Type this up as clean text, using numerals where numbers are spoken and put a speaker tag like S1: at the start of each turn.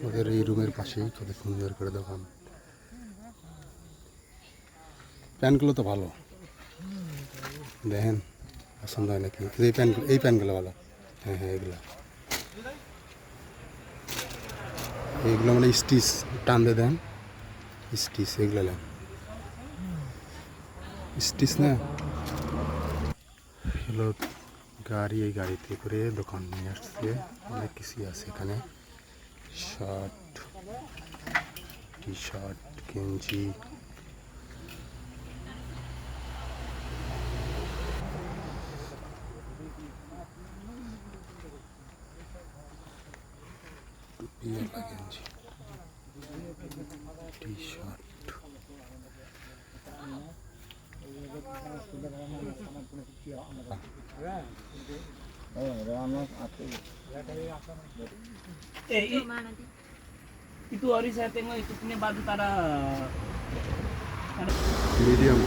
S1: ওদের এই রুমের পাশেই কত সুন্দর করে দোকান। প্যান্টগুলো তো ভালো, দেখেন পছন্দ হয় নাকি? এই প্যান্টগুলো ভালো। হ্যাঁ হ্যাঁ, এইগুলো মানে স্টিচ টান দিয়ে দেন, স্টিচ এগুলো নেন, স্টিচ না হলো গাড়ি। এই গাড়িতে করে দোকান নিয়ে আসছে, অনেক কিছুই আছে এখানে, শার্ট, টি শার্ট, গেঞ্জি। গেঞ্জি, T shirt.
S2: Itu hari saya tengok itu punya baju tara
S1: medium